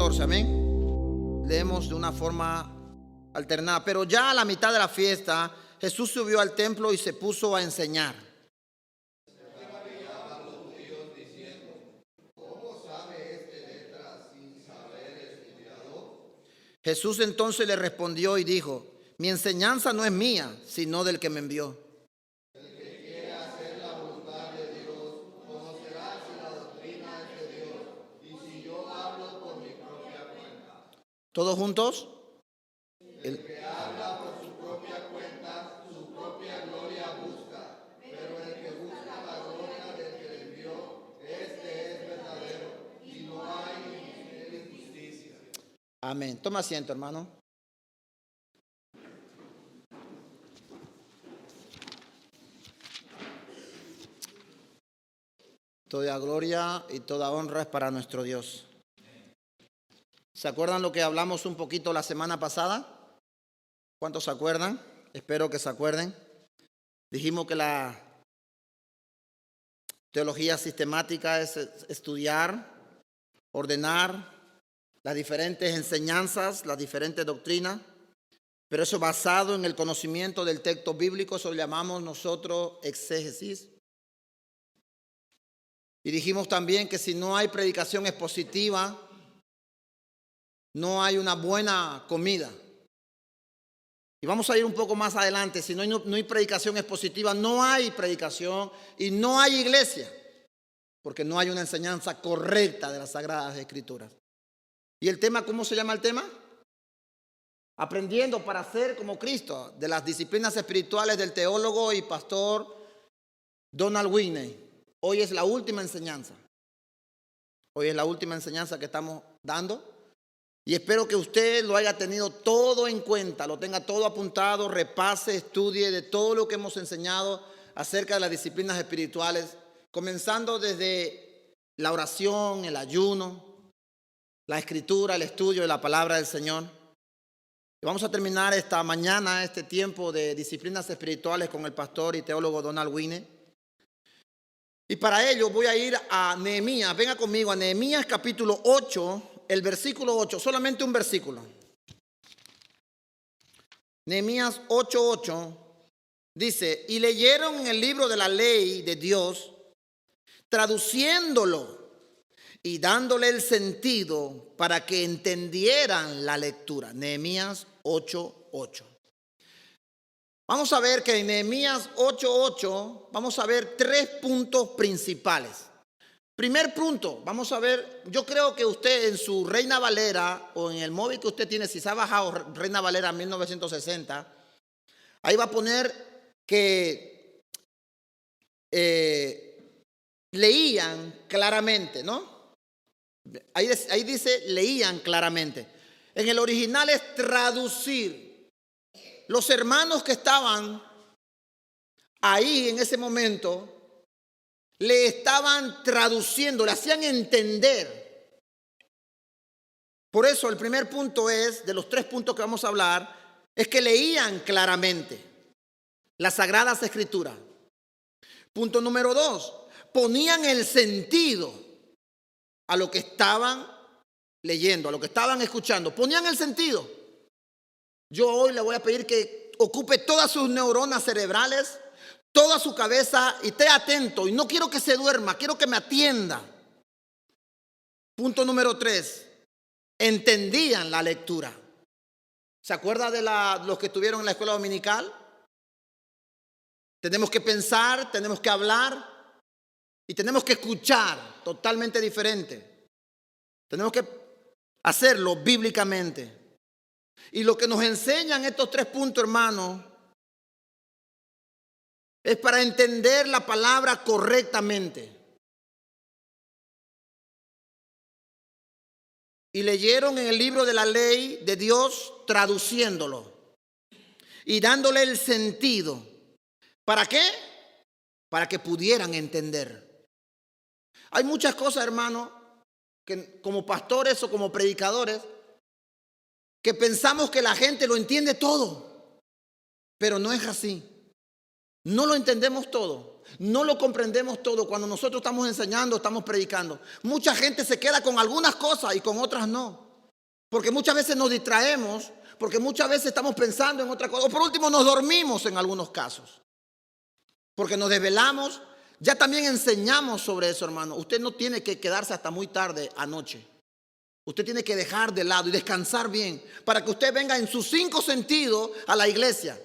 14, amén. Leemos de una forma alternada. Pero ya a la mitad de la fiesta, Jesús subió al templo y se puso a enseñar. Jesús entonces le respondió y dijo: mi enseñanza no es mía, sino del que me envió. ¿Todos juntos? El que habla por su propia cuenta, su propia gloria busca, pero el que busca la gloria del que le envió, este es verdadero, y no hay en él injusticia. Amén. Toma asiento, hermano. Toda gloria y toda honra es para nuestro Dios. ¿Se acuerdan lo que hablamos un poquito la semana pasada? ¿Cuántos se acuerdan? Espero que se acuerden. Dijimos que la teología sistemática es estudiar, ordenar las diferentes enseñanzas, las diferentes doctrinas, pero eso basado en el conocimiento del texto bíblico, eso lo llamamos nosotros exégesis. Y dijimos también que si no hay predicación expositiva, no hay una buena comida. Y vamos a ir un poco más adelante. Si no hay predicación expositiva, no hay predicación y no hay iglesia, porque no hay una enseñanza correcta de las Sagradas Escrituras. ¿Y el tema, cómo se llama el tema? Aprendiendo para ser como Cristo, de las disciplinas espirituales del teólogo y pastor Donald Whitney. Hoy es la última enseñanza. Hoy es la última enseñanza que estamos dando. Y espero que usted lo haya tenido todo en cuenta, lo tenga todo apuntado, repase, estudie de todo lo que hemos enseñado acerca de las disciplinas espirituales, comenzando desde la oración, el ayuno, la escritura, el estudio de la palabra del Señor. Y vamos a terminar esta mañana, este tiempo de disciplinas espirituales con el pastor y teólogo Donald Whitney. Y para ello voy a ir a Nehemías. Venga conmigo a Nehemías capítulo 8. El versículo 8, solamente un versículo. Nehemías 8:8 dice: y leyeron en el libro de la ley de Dios, traduciéndolo y dándole el sentido para que entendieran la lectura. Nehemías 8:8. Vamos a ver que en Nehemías 8:8 vamos a ver 3 puntos principales. Primer punto, vamos a ver, yo creo que usted en su Reina Valera o en el móvil que usted tiene, si se ha bajado Reina Valera 1960, ahí va a poner que leían claramente, ¿no? Ahí dice leían claramente. En el original es traducir. Los hermanos que estaban ahí en ese momento le estaban traduciendo, le hacían entender. Por eso el primer punto es, de los 3 puntos que vamos a hablar, es que leían claramente las Sagradas Escrituras. Punto número 2, ponían el sentido a lo que estaban leyendo, a lo que estaban escuchando. Ponían el sentido. Yo hoy le voy a pedir que ocupe todas sus neuronas cerebrales, toda su cabeza, y esté atento. Y no quiero que se duerma, quiero que me atienda. Punto número 3. Entendían la lectura. ¿Se acuerda de los que estuvieron en la escuela dominical? Tenemos que pensar, tenemos que hablar y tenemos que escuchar, totalmente diferente. Tenemos que hacerlo bíblicamente. Y lo que nos enseñan estos 3 puntos, hermanos, es para entender la palabra correctamente. Y leyeron en el libro de la ley de Dios, traduciéndolo y dándole el sentido. ¿Para qué? Para que pudieran entender. Hay muchas cosas, hermanos, que como pastores o como predicadores, que pensamos que la gente lo entiende todo, pero no es así. No lo entendemos todo, no lo comprendemos todo cuando nosotros estamos enseñando, estamos predicando. Mucha gente se queda con algunas cosas y con otras no. Porque muchas veces nos distraemos, porque muchas veces estamos pensando en otra cosa. O por último nos dormimos en algunos casos. Porque nos desvelamos. Ya también enseñamos sobre eso, hermano. Usted no tiene que quedarse hasta muy tarde anoche. Usted tiene que dejar de lado y descansar bien para que usted venga en sus 5 sentidos a la iglesia.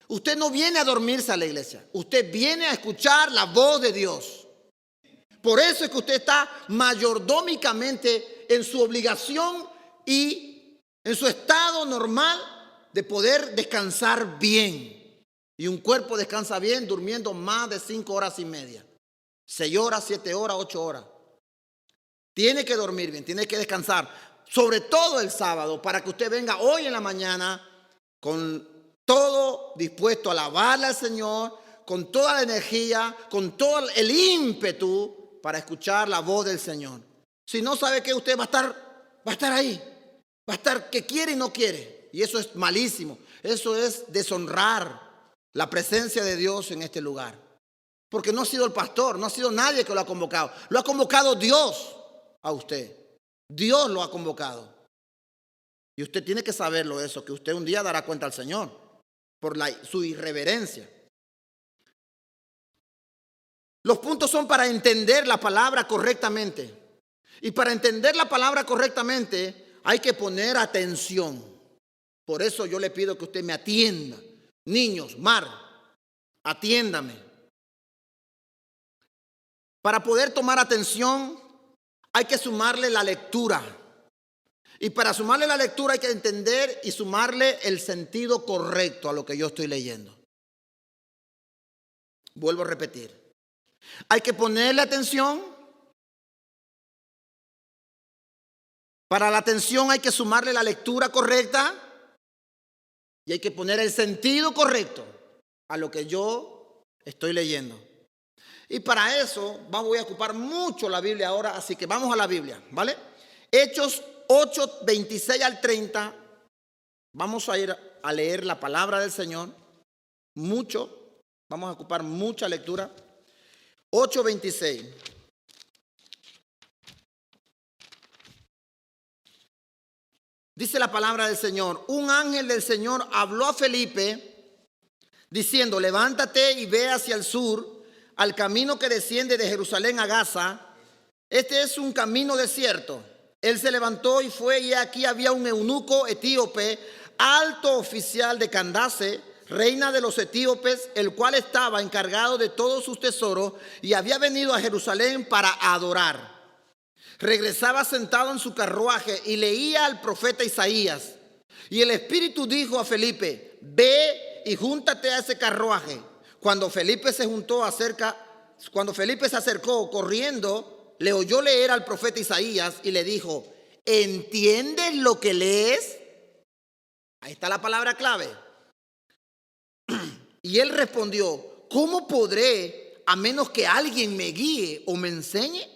Usted no viene a dormirse a la iglesia. Usted viene a escuchar la voz de Dios. Por eso es que usted está mayordómicamente en su obligación y en su estado normal de poder descansar bien. Y un cuerpo descansa bien durmiendo más de 5 horas y media. 6 horas, 7 horas, 8 horas. Tiene que dormir bien, tiene que descansar. Sobre todo el sábado, para que usted venga hoy en la mañana con todo dispuesto a alabarle al Señor, con toda la energía, con todo el ímpetu para escuchar la voz del Señor. Si no, sabe que usted va a estar ahí. Va a estar que quiere y no quiere. Y eso es malísimo. Eso es deshonrar la presencia de Dios en este lugar. Porque no ha sido el pastor, no ha sido nadie que lo ha convocado. Lo ha convocado Dios a usted. Dios lo ha convocado. Y usted tiene que saberlo eso, que usted un día dará cuenta al Señor por su irreverencia. Los puntos son para entender la palabra correctamente. Y para entender la palabra correctamente hay que poner atención. Por eso yo le pido que usted me atienda. Niños, Mar, atiéndame. Para poder tomar atención hay que sumarle la lectura. Y para sumarle la lectura hay que entender y sumarle el sentido correcto a lo que yo estoy leyendo. Vuelvo a repetir. Hay que ponerle atención. Para la atención hay que sumarle la lectura correcta. Y hay que poner el sentido correcto a lo que yo estoy leyendo. Y para eso voy a ocupar mucho la Biblia ahora, así que vamos a la Biblia, ¿vale? Hechos 8, 26 al 30. Vamos a ir a leer la palabra del Señor. Mucho. Vamos a ocupar mucha lectura. 8, 26. Dice la palabra del Señor: un ángel del Señor habló a Felipe diciendo: levántate y ve hacia el sur, al camino que desciende de Jerusalén a Gaza. Este es un camino desierto. Él se levantó y fue, y aquí había un eunuco etíope, alto oficial de Candace, reina de los etíopes, el cual estaba encargado de todos sus tesoros y había venido a Jerusalén para adorar. Regresaba sentado en su carruaje y leía al profeta Isaías. Y el Espíritu dijo a Felipe: ve y júntate a ese carruaje. Cuando Felipe se acercó corriendo, le oyó leer al profeta Isaías y le dijo: ¿entiendes lo que lees? Ahí está la palabra clave. Y él respondió: ¿cómo podré a menos que alguien me guíe o me enseñe?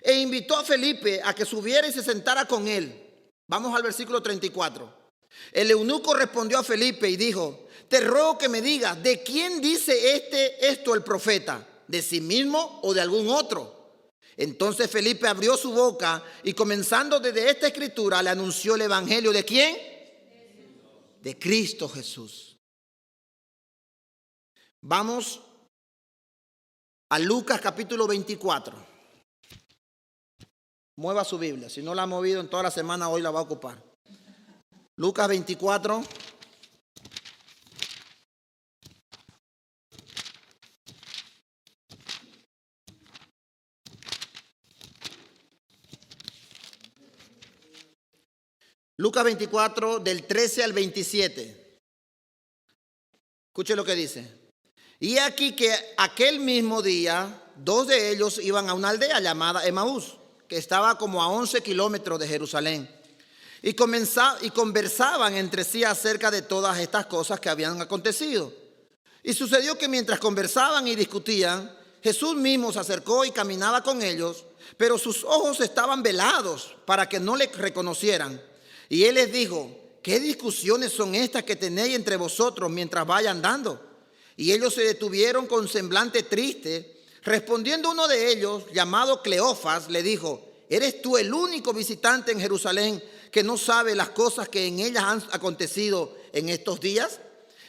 E invitó a Felipe a que subiera y se sentara con él. Vamos al versículo 34. El eunuco respondió a Felipe y dijo: te ruego que me digas, ¿de quién dice esto el profeta? ¿De sí mismo o de algún otro? Entonces Felipe abrió su boca y comenzando desde esta escritura le anunció el evangelio. ¿De quién? De Cristo Jesús. Vamos a Lucas capítulo 24. Mueva su Biblia. Si no la ha movido en toda la semana, hoy la va a ocupar. Lucas 24. Lucas 24, del 13 al 27. Escuche lo que dice. Y aquí que aquel mismo día, 2 de ellos iban a una aldea llamada Emaús, que estaba como a 11 kilómetros de Jerusalén. Y conversaban entre sí acerca de todas estas cosas que habían acontecido. Y sucedió que mientras conversaban y discutían, Jesús mismo se acercó y caminaba con ellos, pero sus ojos estaban velados para que no le reconocieran. Y él les dijo: ¿qué discusiones son estas que tenéis entre vosotros mientras vaya andando? Y ellos se detuvieron con semblante triste. Respondiendo uno de ellos, llamado Cleofas, le dijo: ¿eres tú el único visitante en Jerusalén que no sabe las cosas que en ellas han acontecido en estos días?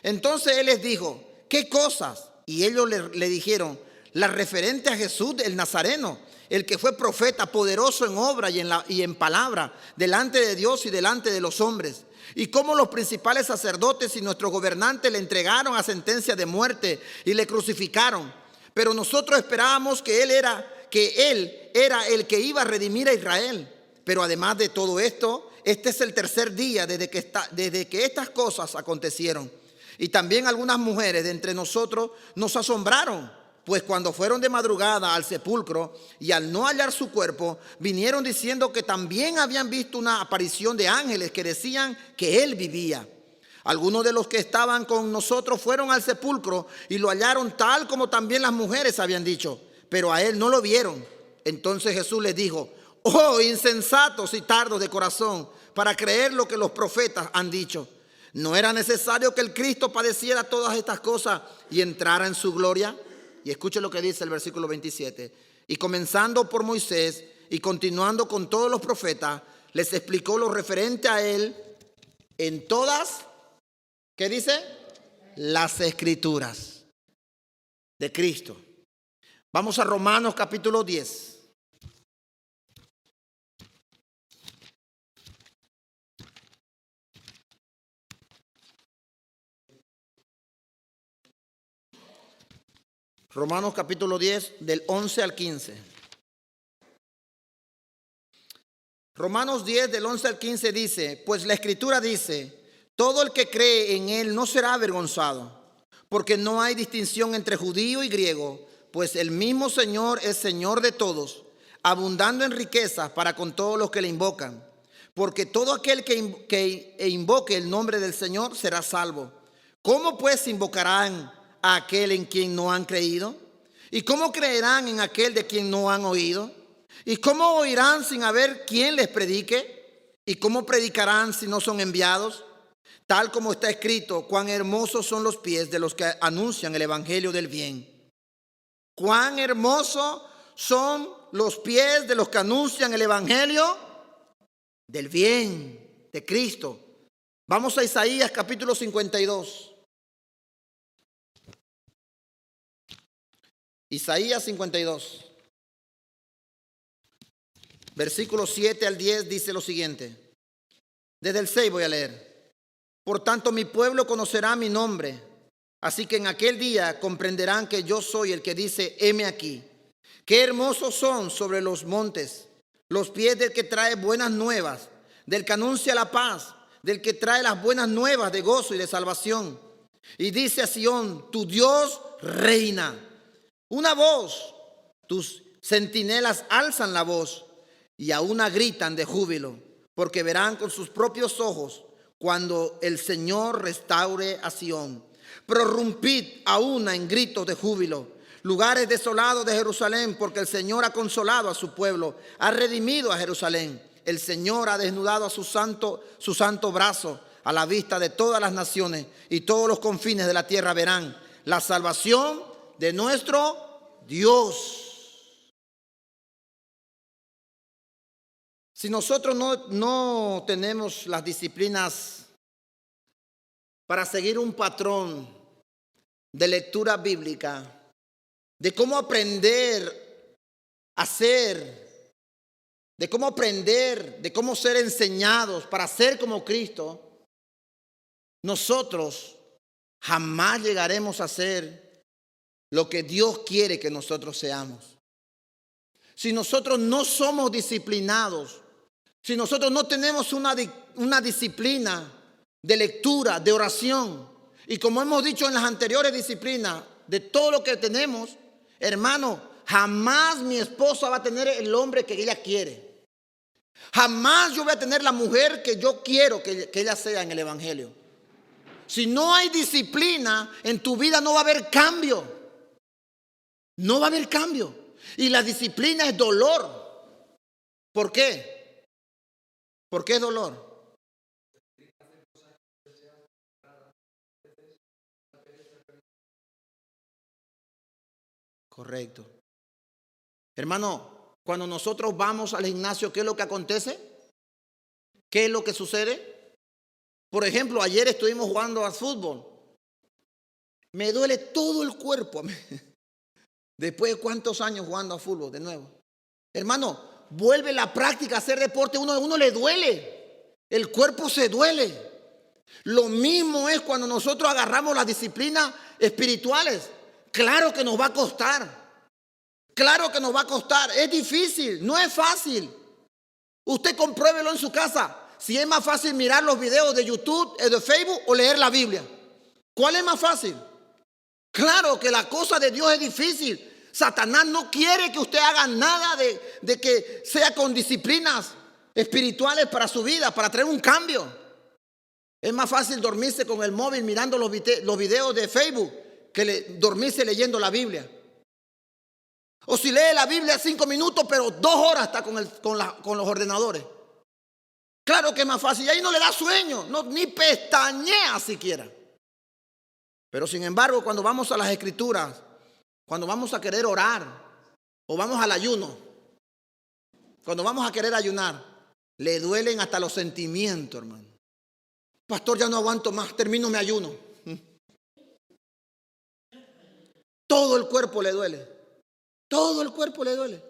Entonces él les dijo, ¿qué cosas? Y ellos le dijeron, las referentes a Jesús el Nazareno, el que fue profeta, poderoso en obra y en palabra, delante de Dios y delante de los hombres. Y cómo los principales sacerdotes y nuestros gobernantes le entregaron a sentencia de muerte y le crucificaron. Pero nosotros esperábamos que él era el que iba a redimir a Israel. Pero además de todo esto, este es el tercer día desde que estas cosas acontecieron. Y también algunas mujeres de entre nosotros nos asombraron, pues cuando fueron de madrugada al sepulcro y al no hallar su cuerpo, vinieron diciendo que también habían visto una aparición de ángeles que decían que él vivía. Algunos de los que estaban con nosotros fueron al sepulcro y lo hallaron tal como también las mujeres habían dicho, pero a él no lo vieron. Entonces Jesús les dijo, oh insensatos y tardos de corazón, para creer lo que los profetas han dicho. ¿No era necesario que el Cristo padeciera todas estas cosas y entrara en su gloria? Y escuche lo que dice el versículo 27. Y comenzando por Moisés y continuando con todos los profetas, les explicó lo referente a él en todas, ¿qué dice? Las escrituras de Cristo. Vamos a Romanos capítulo 10. Romanos capítulo 10 del 11 al 15. Romanos 10 del 11 al 15 dice, pues la escritura dice, todo el que cree en él no será avergonzado, porque no hay distinción entre judío y griego, pues el mismo Señor es Señor de todos, abundando en riquezas para con todos los que le invocan. Porque todo aquel que invoque el nombre del Señor será salvo. ¿Cómo pues invocarán a aquel en quien no han creído? ¿Y cómo creerán en aquel de quien no han oído? ¿Y cómo oirán sin haber quien les predique? ¿Y cómo predicarán si no son enviados? Tal como está escrito, cuán hermosos son los pies de los que anuncian el evangelio del bien. Cuán hermosos son los pies de los que anuncian el evangelio del bien de Cristo. Vamos a Isaías capítulo 52. Isaías 52, versículos 7 al 10 dice lo siguiente. Desde el 6 voy a leer. Por tanto mi pueblo conocerá mi nombre, así que en aquel día comprenderán que yo soy el que dice, heme aquí. Qué hermosos son sobre los montes los pies del que trae buenas nuevas, del que anuncia la paz, del que trae las buenas nuevas de gozo y de salvación. Y dice a Sión, tu Dios reina. Una voz, tus centinelas alzan la voz y a una gritan de júbilo, porque verán con sus propios ojos cuando el Señor restaure a Sión. Prorrumpid a una en gritos de júbilo, lugares desolados de Jerusalén, porque el Señor ha consolado a su pueblo, ha redimido a Jerusalén. El Señor ha desnudado a su santo brazo a la vista de todas las naciones, y todos los confines de la tierra verán la salvación de nuestro Dios. Si nosotros no tenemos las disciplinas para seguir un patrón de lectura bíblica, de cómo aprender a ser, de cómo aprender, de cómo ser enseñados para ser como Cristo, nosotros jamás llegaremos a ser lo que Dios quiere que nosotros seamos. Si nosotros no somos disciplinados, si nosotros no tenemos una disciplina de lectura, de oración, y como hemos dicho en las anteriores disciplinas, de todo lo que tenemos, hermano, jamás mi esposa va a tener el hombre que ella quiere. Jamás yo voy a tener la mujer que yo quiero que ella sea en el evangelio. Si no hay disciplina, en tu vida no va a haber cambio. No va a haber cambio. Y la disciplina es dolor. ¿Por qué? ¿Por qué es dolor? Correcto. Hermano, cuando nosotros vamos al gimnasio, ¿qué es lo que acontece? ¿Qué es lo que sucede? Por ejemplo, ayer estuvimos jugando al fútbol. Me duele todo el cuerpo. Después de cuántos años jugando a fútbol de nuevo. Hermano, vuelve la práctica a hacer deporte, uno le duele. El cuerpo se duele. Lo mismo es cuando nosotros agarramos las disciplinas espirituales. Claro que nos va a costar. Claro que nos va a costar. Es difícil, no es fácil. Usted compruébelo en su casa. Si es más fácil mirar los videos de YouTube, de Facebook o leer la Biblia. ¿Cuál es más fácil? Claro que la cosa de Dios es difícil. Satanás no quiere que usted haga nada de que sea con disciplinas espirituales para su vida, para traer un cambio. Es más fácil dormirse con el móvil mirando los videos de Facebook que dormirse leyendo la Biblia. O si lee la Biblia 5 minutos, pero 2 horas está con los ordenadores. Claro que es más fácil. Y ahí no le da sueño, ni pestañea siquiera. Pero sin embargo, cuando vamos a las Escrituras, cuando vamos a querer orar o vamos al ayuno, cuando vamos a querer ayunar, le duelen hasta los sentimientos, hermano. Pastor, ya no aguanto más, termino mi ayuno. Todo el cuerpo le duele. Todo el cuerpo le duele.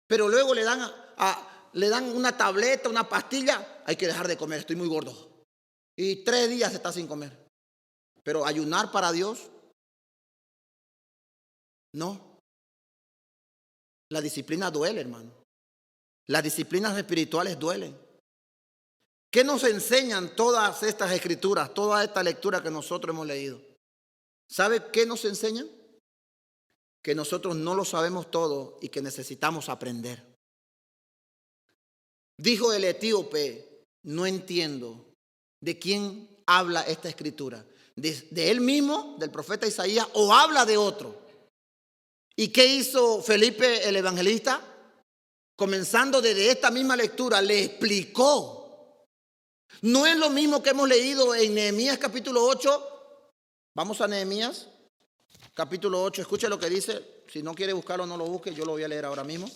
Pero luego le dan una tableta, una pastilla. Hay que dejar de comer, estoy muy gordo. Y 3 días está sin comer. Pero ayunar para Dios, no. La disciplina duele, hermano. Las disciplinas espirituales duelen. ¿Qué nos enseñan todas estas escrituras, toda esta lectura que nosotros hemos leído? ¿Sabe qué nos enseñan? Que nosotros no lo sabemos todo y que necesitamos aprender. Dijo el etíope, no entiendo de quién habla esta escritura. De él mismo, del profeta Isaías, o habla de otro. ¿Y qué hizo Felipe el evangelista? Comenzando desde esta misma lectura, le explicó. No es lo mismo que hemos leído en Nehemías capítulo 8. Vamos a Nehemías capítulo 8. Escuche lo que dice. Si no quiere buscarlo, no lo busque. Yo lo voy a leer ahora mismo.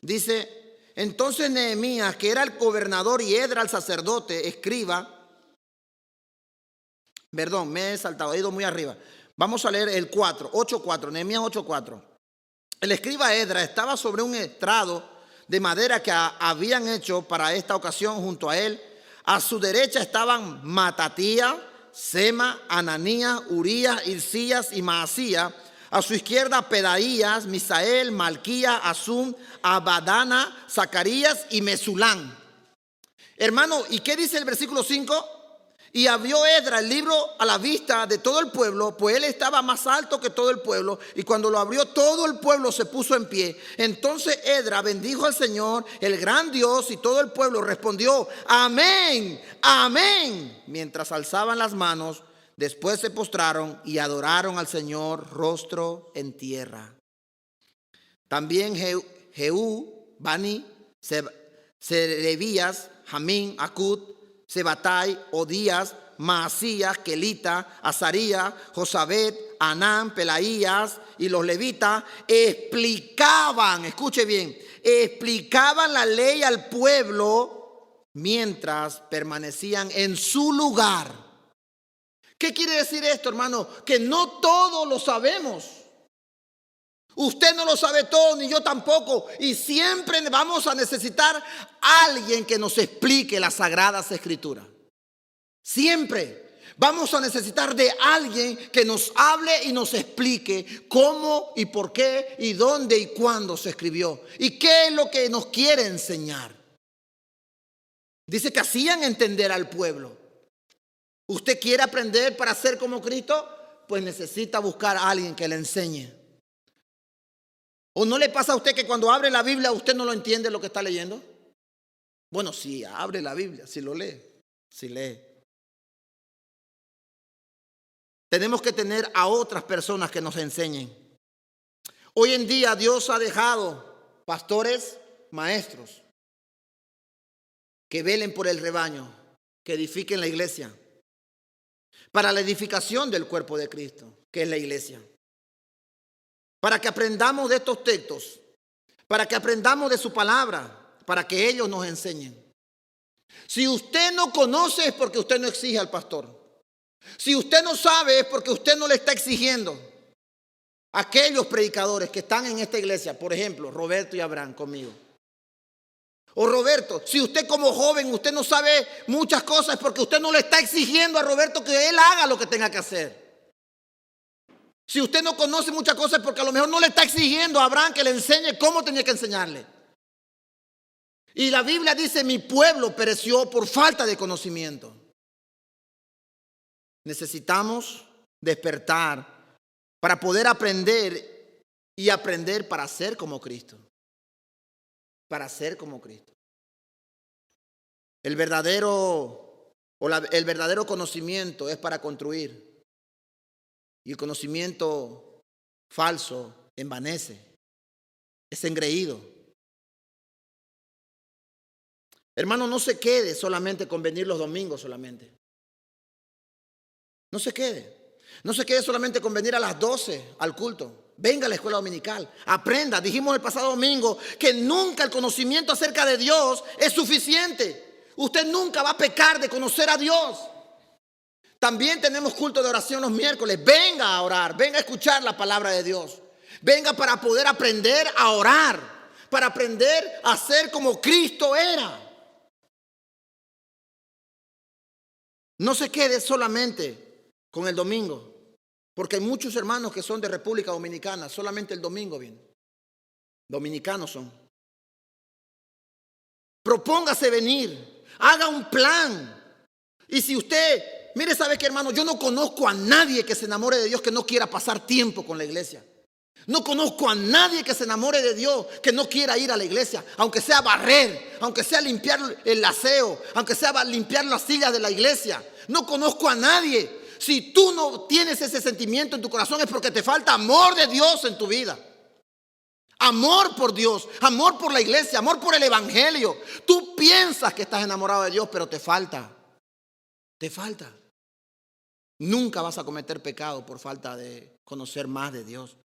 Dice, entonces Nehemías, que era el gobernador, y Edra el sacerdote, escriba. Perdón, me he saltado, he ido muy arriba. Vamos a leer el 4, 8:4, Nehemías 8:4. El escriba Edra estaba sobre un estrado de madera que habían hecho para esta ocasión junto a él. A su derecha estaban Matatías, Sema, Ananías, Urías, Hilcías y Maasías. A su izquierda Pedaías, Misael, Malquías, Azum, Abadana, Zacarías y Mesulán. Hermano, ¿y qué dice el versículo 5? Y abrió Edra el libro a la vista de todo el pueblo, pues él estaba más alto que todo el pueblo. Y cuando lo abrió, todo el pueblo se puso en pie. Entonces Edra bendijo al Señor, el gran Dios, y todo el pueblo respondió, amén, amén. Mientras alzaban las manos, después se postraron y adoraron al Señor rostro en tierra. También Jehú, Bani, Serebías, Jamín, Acud, Sebatai, Odías, Maasías, Kelita, Azarías, Josabet, Anán, Pelaías y los levitas explicaban, escuche bien, explicaban la ley al pueblo mientras permanecían en su lugar. ¿Qué quiere decir esto, hermano? Que no todo lo sabemos. Usted no lo sabe todo, ni yo tampoco. Y siempre vamos a necesitar a alguien que nos explique las sagradas escrituras. Siempre vamos a necesitar de alguien que nos hable y nos explique cómo y por qué y dónde y cuándo se escribió. Y qué es lo que nos quiere enseñar. Dice que hacían entender al pueblo. ¿Usted quiere aprender para ser como Cristo? Pues necesita buscar a alguien que le enseñe. ¿O no le pasa a usted que cuando abre la Biblia usted no lo entiende lo que está leyendo? Bueno, si abre la Biblia, si lo lee, si lee. Tenemos que tener a otras personas que nos enseñen. Hoy en día Dios ha dejado pastores, maestros, que velen por el rebaño, que edifiquen la iglesia, para la edificación del cuerpo de Cristo, que es la iglesia. Para que aprendamos de estos textos, para que aprendamos de su palabra, para que ellos nos enseñen. Si usted no conoce es porque usted no exige al pastor. Si usted no sabe es porque usted no le está exigiendo. Aquellos predicadores que están en esta iglesia, por ejemplo, Roberto y Abraham conmigo. O Roberto, si usted como joven, usted no sabe muchas cosas es porque usted no le está exigiendo a Roberto que él haga lo que tenga que hacer. Si usted no conoce muchas cosas es porque a lo mejor no le está exigiendo a Abraham que le enseñe cómo tenía que enseñarle. Y la Biblia dice, mi pueblo pereció por falta de conocimiento. Necesitamos despertar para poder aprender y aprender para ser como Cristo. Para ser como Cristo. El verdadero conocimiento es para construir. Y el conocimiento falso envanece. Es engreído. Hermano, no se quede solamente con venir los domingos solamente. No se quede. No se quede solamente con venir a las 12 al culto. Venga a la escuela dominical. Aprenda. Dijimos el pasado domingo que nunca el conocimiento acerca de Dios es suficiente. Usted nunca va a pecar de conocer a Dios. También tenemos culto de oración los miércoles. Venga a orar. Venga a escuchar la palabra de Dios. Venga para poder aprender a orar. Para aprender a ser como Cristo era. No se quede solamente con el domingo. Porque hay muchos hermanos que son de República Dominicana, solamente el domingo vienen. Dominicanos son. Propóngase venir, haga un plan. Y si usted, mire, ¿sabe qué, hermano? Yo no conozco a nadie que se enamore de Dios que no quiera pasar tiempo con la iglesia. No conozco a nadie que se enamore de Dios que no quiera ir a la iglesia, aunque sea barrer, aunque sea limpiar el aseo, aunque sea limpiar las sillas de la iglesia. No conozco a nadie. Si tú no tienes ese sentimiento en tu corazón es porque te falta amor de Dios en tu vida. Amor por Dios, amor por la iglesia, amor por el evangelio. Tú piensas que estás enamorado de Dios, pero te falta. Te falta. Nunca vas a cometer pecado por falta de conocer más de Dios.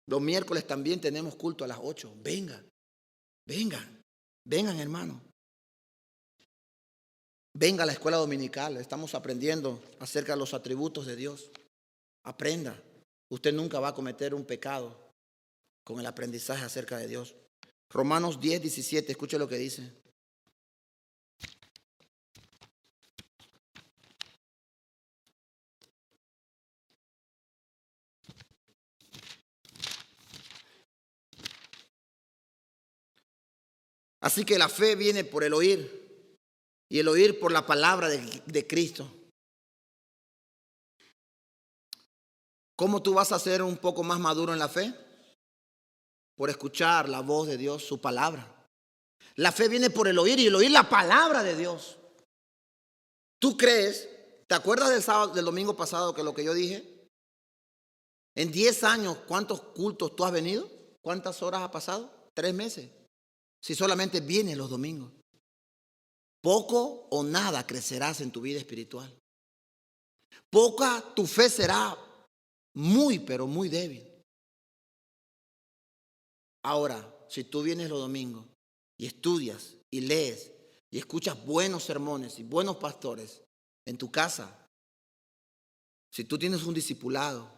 Los miércoles también tenemos culto a las 8. Vengan, hermano. Venga a la escuela dominical, estamos aprendiendo acerca de los atributos de Dios. Aprenda. Usted nunca va a cometer un pecado con el aprendizaje acerca de Dios. Romanos 10:17, escuche lo que dice. Así que la fe viene por el oír. Y el oír por la palabra de Cristo. ¿Cómo tú vas a ser un poco más maduro en la fe? Por escuchar la voz de Dios, su palabra. La fe viene por el oír y el oír la palabra de Dios. ¿Tú crees? ¿Te acuerdas del domingo pasado que lo que yo dije? En 10 años, ¿cuántos cultos tú has venido? ¿Cuántas horas ha pasado? 3 meses. Si solamente vienes los domingos. Poco o nada crecerás en tu vida espiritual. Poca tu fe será muy, pero muy débil. Ahora, si tú vienes los domingos y estudias y lees y escuchas buenos sermones y buenos pastores en tu casa, si tú tienes un discipulado,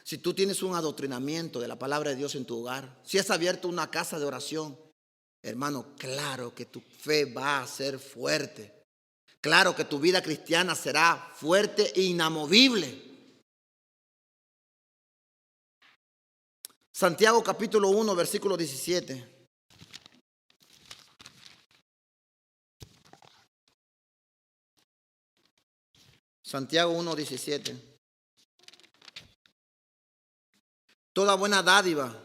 si tú tienes un adoctrinamiento de la palabra de Dios en tu hogar, si has abierto una casa de oración, hermano, claro que tu fe va a ser fuerte. Claro que tu vida cristiana será fuerte e inamovible. Santiago capítulo 1, versículo 17. Santiago 1, 17. Toda buena dádiva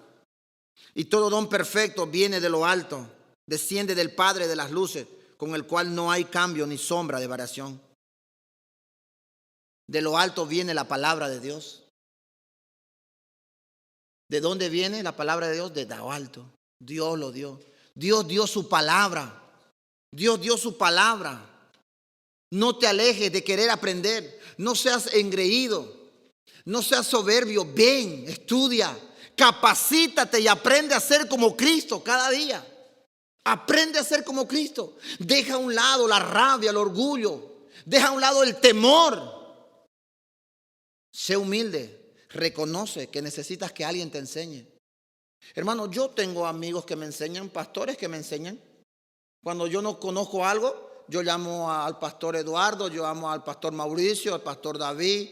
y todo don perfecto viene de lo alto, desciende del Padre de las luces, con el cual no hay cambio ni sombra de variación. De lo alto viene la palabra de Dios. ¿De dónde viene la palabra de Dios? De lo alto. Dios lo dio. Dios dio su palabra. Dios dio su palabra. No te alejes de querer aprender. No seas engreído. No seas soberbio. Ven, estudia. Capacítate y aprende a ser como Cristo cada día. Aprende a ser como Cristo. Deja a un lado la rabia, el orgullo. Deja a un lado el temor. Sé humilde. Reconoce que necesitas que alguien te enseñe. Hermano, yo tengo amigos que me enseñan, pastores que me enseñan. Cuando yo no conozco algo, yo llamo al pastor Eduardo, yo llamo al pastor Mauricio, al pastor David,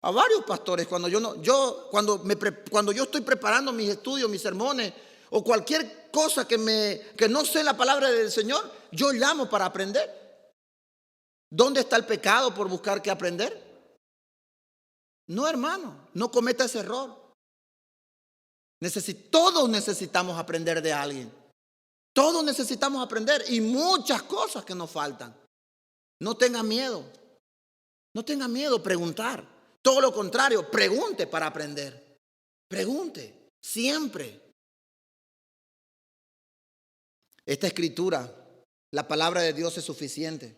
a varios pastores. Cuando yo estoy preparando mis estudios, mis sermones o cualquier cosa que no sé la palabra del Señor, yo llamo para aprender. ¿Dónde está el pecado por buscar qué aprender? No, hermano, no cometa ese error. Todos necesitamos aprender de alguien. Todos necesitamos aprender y muchas cosas que nos faltan. No tenga miedo. No tenga miedo preguntar. Todo lo contrario, pregunte para aprender. Pregunte, siempre. Esta escritura, la palabra de Dios es suficiente.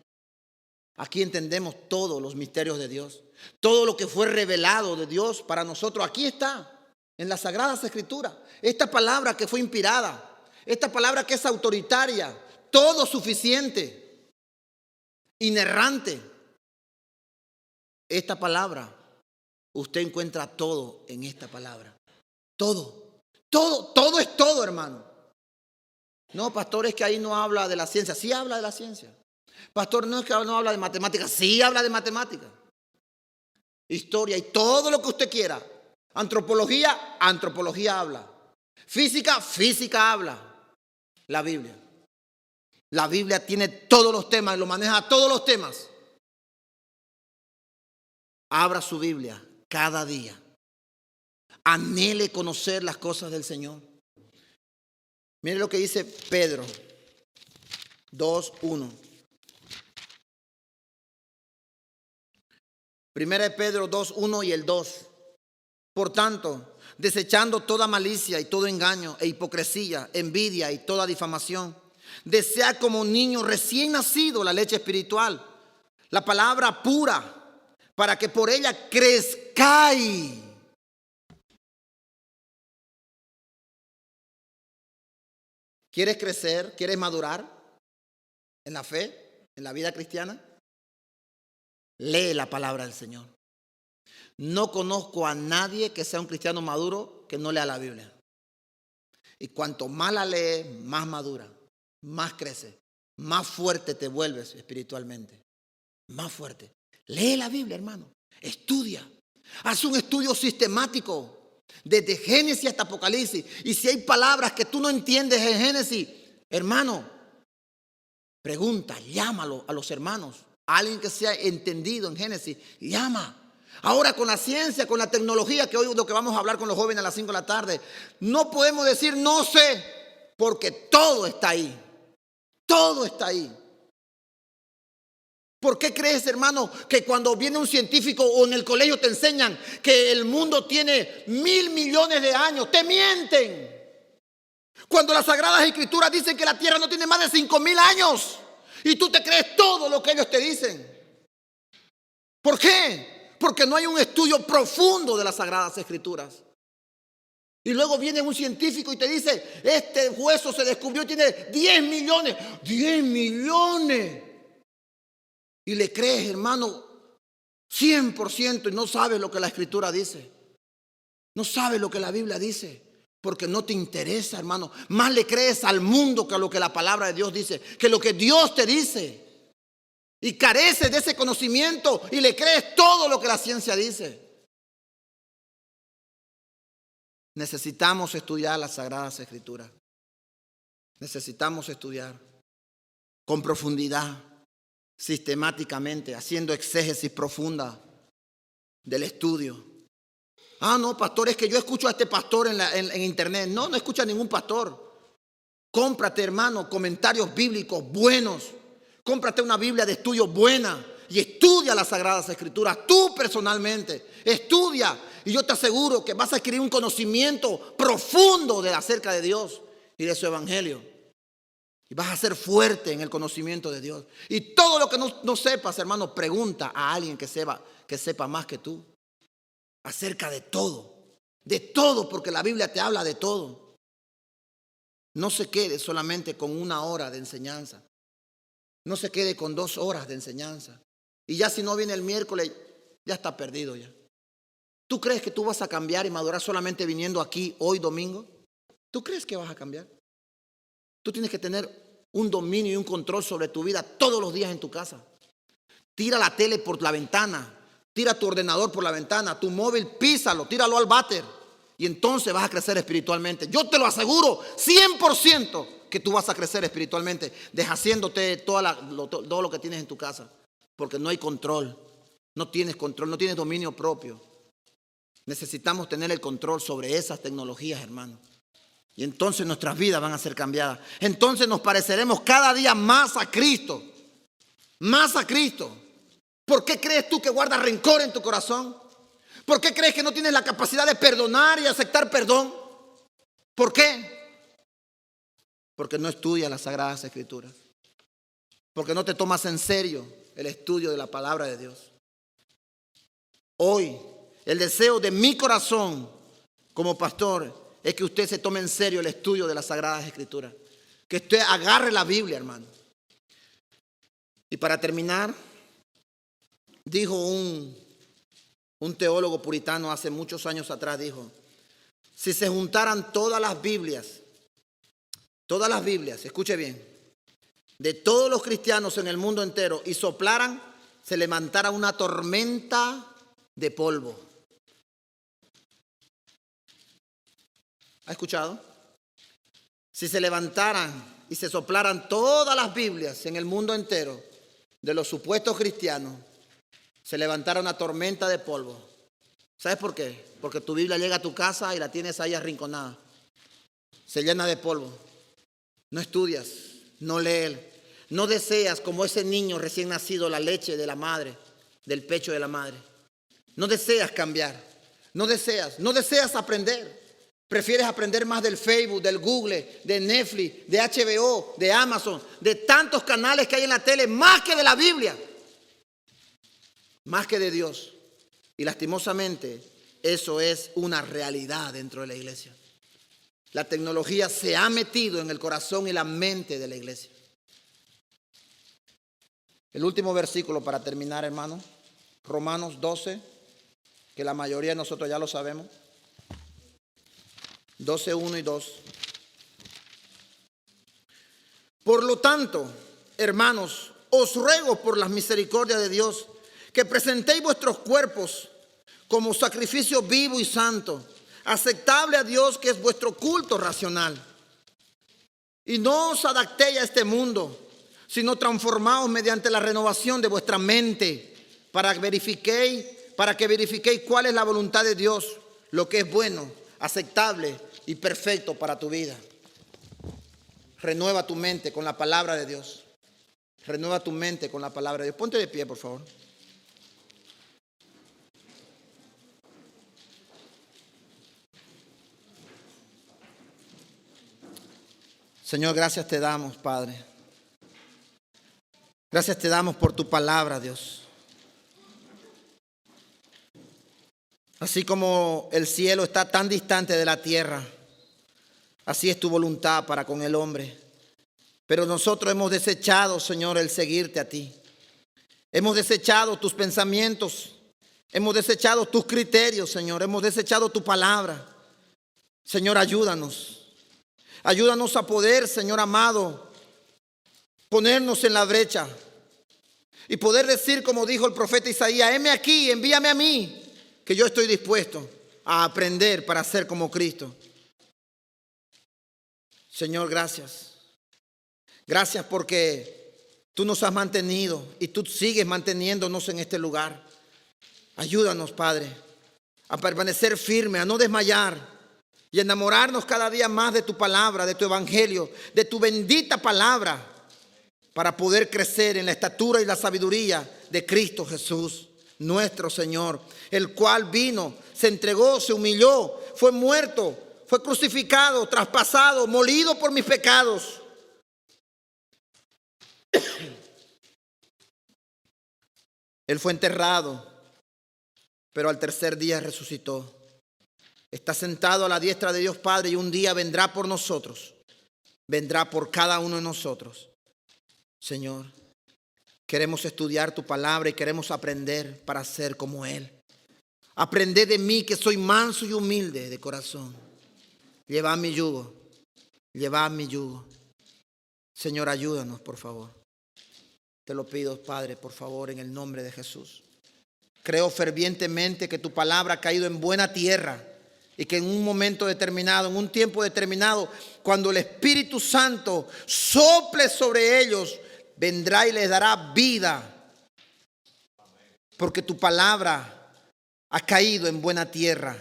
Aquí entendemos todos los misterios de Dios. Todo lo que fue revelado de Dios para nosotros, aquí está, en las Sagradas Escrituras. Esta palabra que fue inspirada, esta palabra que es autoritaria, todo suficiente, inerrante. Esta palabra, usted encuentra todo en esta palabra. Todo es todo, hermano. No, pastor, es que ahí no habla de la ciencia. Sí habla de la ciencia. Pastor, no es que no habla de matemáticas. Sí habla de matemáticas. Historia y todo lo que usted quiera. Antropología habla. Física habla. La Biblia. La Biblia tiene todos los temas, lo maneja todos los temas. Abra su Biblia cada día. Anhele conocer las cosas del Señor. Mire lo que dice Pedro 2:1. Primera de Pedro 2:1 y el 2. Por tanto, desechando toda malicia y todo engaño e hipocresía, envidia y toda difamación, desea como un niño recién nacido la leche espiritual, la palabra pura, para que por ella crezcáis. ¿Quieres crecer? ¿Quieres madurar en la fe, en la vida cristiana? Lee la palabra del Señor. No conozco a nadie que sea un cristiano maduro que no lea la Biblia. Y cuanto más la lees, más madura, más crece, más fuerte te vuelves espiritualmente. Más fuerte. Lee la Biblia, hermano. Estudia. Haz un estudio sistemático. Desde Génesis hasta Apocalipsis. Y si hay palabras que tú no entiendes en Génesis, hermano, pregunta, llámalo a los hermanos. A alguien que sea entendido en Génesis, llama. Ahora con la ciencia, con la tecnología, que hoy es lo que vamos a hablar con los jóvenes a las 5 de la tarde, no podemos decir no sé, porque todo está ahí. Todo está ahí. ¿Por qué crees, hermano, que cuando viene un científico o en el colegio te enseñan que el mundo tiene 1.000 millones de años? ¡Te mienten! Cuando las Sagradas Escrituras dicen que la Tierra no tiene más de 5.000 años y tú te crees todo lo que ellos te dicen. ¿Por qué? Porque no hay un estudio profundo de las Sagradas Escrituras. Y luego viene un científico y te dice, este hueso se descubrió y tiene 10 millones. 10 millones. Y le crees, hermano, 100% y no sabes lo que la Escritura dice. No sabes lo que la Biblia dice. Porque no te interesa, hermano. Más le crees al mundo que a lo que la palabra de Dios dice. Que lo que Dios te dice. Y careces de ese conocimiento y le crees todo lo que la ciencia dice. Necesitamos estudiar las Sagradas Escrituras. Necesitamos estudiar con profundidad, sistemáticamente, haciendo exégesis profunda del estudio. Ah, no, pastor, es que yo escucho a este pastor en internet. No escucha a ningún pastor. Cómprate, hermano, comentarios bíblicos buenos. Cómprate una Biblia de estudio buena y estudia las Sagradas Escrituras. Tú personalmente, estudia. Y yo te aseguro que vas a adquirir un conocimiento profundo acerca de Dios y de su evangelio. Y vas a ser fuerte en el conocimiento de Dios. Y todo lo que no sepas, hermano, pregunta a alguien que sepa más que tú. Acerca de todo, porque la Biblia te habla de todo. No se quede solamente con 1 hora de enseñanza. No se quede con 2 horas de enseñanza. Y ya si no viene el miércoles, ya está perdido ya. ¿Tú crees que tú vas a cambiar y madurar solamente viniendo aquí hoy domingo? ¿Tú crees que vas a cambiar? Tú tienes que tener un dominio y un control sobre tu vida todos los días en tu casa. Tira la tele por la ventana. Tira tu ordenador por la ventana. Tu móvil, písalo, tíralo al váter. Y entonces vas a crecer espiritualmente. Yo te lo aseguro 100% que tú vas a crecer espiritualmente, deshaciéndote todo lo que tienes en tu casa. Porque no hay control. No tienes control, no tienes dominio propio. Necesitamos tener el control sobre esas tecnologías, hermano. Y entonces nuestras vidas van a ser cambiadas. Entonces nos pareceremos cada día más a Cristo. Más a Cristo. ¿Por qué crees tú que guardas rencor en tu corazón? ¿Por qué crees que no tienes la capacidad de perdonar y aceptar perdón? ¿Por qué? Porque no estudias las Sagradas Escrituras. Porque no te tomas en serio el estudio de la palabra de Dios. Hoy, el deseo de mi corazón como pastor es que usted se tome en serio el estudio de las Sagradas Escrituras. Que usted agarre la Biblia, hermano. Y para terminar, dijo un teólogo puritano hace muchos años atrás, dijo, si se juntaran todas las Biblias, escuche bien, de todos los cristianos en el mundo entero y soplaran, se levantara una tormenta de polvo. ¿Ha escuchado? Si se levantaran y se soplaran todas las Biblias en el mundo entero de los supuestos cristianos, se levantara una tormenta de polvo. ¿Sabes por qué? Porque tu Biblia llega a tu casa y la tienes ahí arrinconada. Se llena de polvo. No estudias, no lees, no deseas como ese niño recién nacido la leche de la madre, del pecho de la madre. No deseas cambiar, no deseas aprender. Prefieres aprender más del Facebook, del Google, de Netflix, de HBO, de Amazon, de tantos canales que hay en la tele, más que de la Biblia, más que de Dios. Y lastimosamente, eso es una realidad dentro de la iglesia. La tecnología se ha metido en el corazón y la mente de la iglesia. El último versículo para terminar, hermano, Romanos 12, que la mayoría de nosotros ya lo sabemos. 12, 1 y 2. Por lo tanto, hermanos, os ruego por las misericordias de Dios que presentéis vuestros cuerpos como sacrificio vivo y santo, aceptable a Dios, que es vuestro culto racional. Y no os adaptéis a este mundo, sino transformaos mediante la renovación de vuestra mente, para que verifiquéis cuál es la voluntad de Dios, lo que es bueno, aceptable y perfecto para tu vida. Renueva tu mente con la palabra de Dios. Renueva tu mente con la palabra de Dios. Ponte de pie, por favor. Señor, gracias te damos, Padre. Gracias te damos por tu palabra, Dios. Así como el cielo está tan distante de la tierra, así es tu voluntad para con el hombre. Pero nosotros hemos desechado, Señor, el seguirte a ti. Hemos desechado tus pensamientos. Hemos desechado tus criterios, Señor. Hemos desechado tu palabra. Señor, ayúdanos. Ayúdanos a poder, Señor amado, ponernos en la brecha y poder decir, como dijo el profeta Isaías, heme aquí, envíame a mí, que yo estoy dispuesto a aprender para ser como Cristo. Señor, gracias. Gracias porque tú nos has mantenido y tú sigues manteniéndonos en este lugar. Ayúdanos, Padre, a permanecer firme, a no desmayar y enamorarnos cada día más de tu palabra, de tu evangelio, de tu bendita palabra, para poder crecer en la estatura y la sabiduría de Cristo Jesús, nuestro Señor, el cual vino, se entregó, se humilló, fue muerto, fue crucificado, traspasado, molido por mis pecados. Él fue enterrado, pero al tercer día resucitó. Está sentado a la diestra de Dios Padre y un día vendrá por nosotros vendrá por cada uno de nosotros. Señor, queremos estudiar tu palabra y queremos aprender para ser como Él. Aprended de mí, que soy manso y humilde de corazón. Llevad mi yugo. Llevad mi yugo. Señor, ayúdanos, por favor. Te lo pido, Padre, por favor, en el nombre de Jesús. Creo fervientemente que tu palabra ha caído en buena tierra y que en un momento determinado, en un tiempo determinado, cuando el Espíritu Santo sople sobre ellos, vendrá y les dará vida. Porque tu palabra ha caído en buena tierra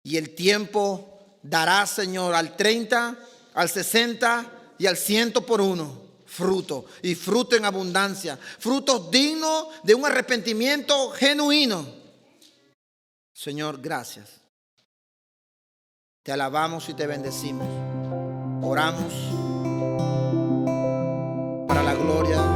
y el tiempo dará, Señor, al 30, al 60 y al 100 por uno fruto, y fruto en abundancia, frutos dignos de un arrepentimiento genuino. Señor, gracias. Te alabamos y te bendecimos. Oramos para la gloria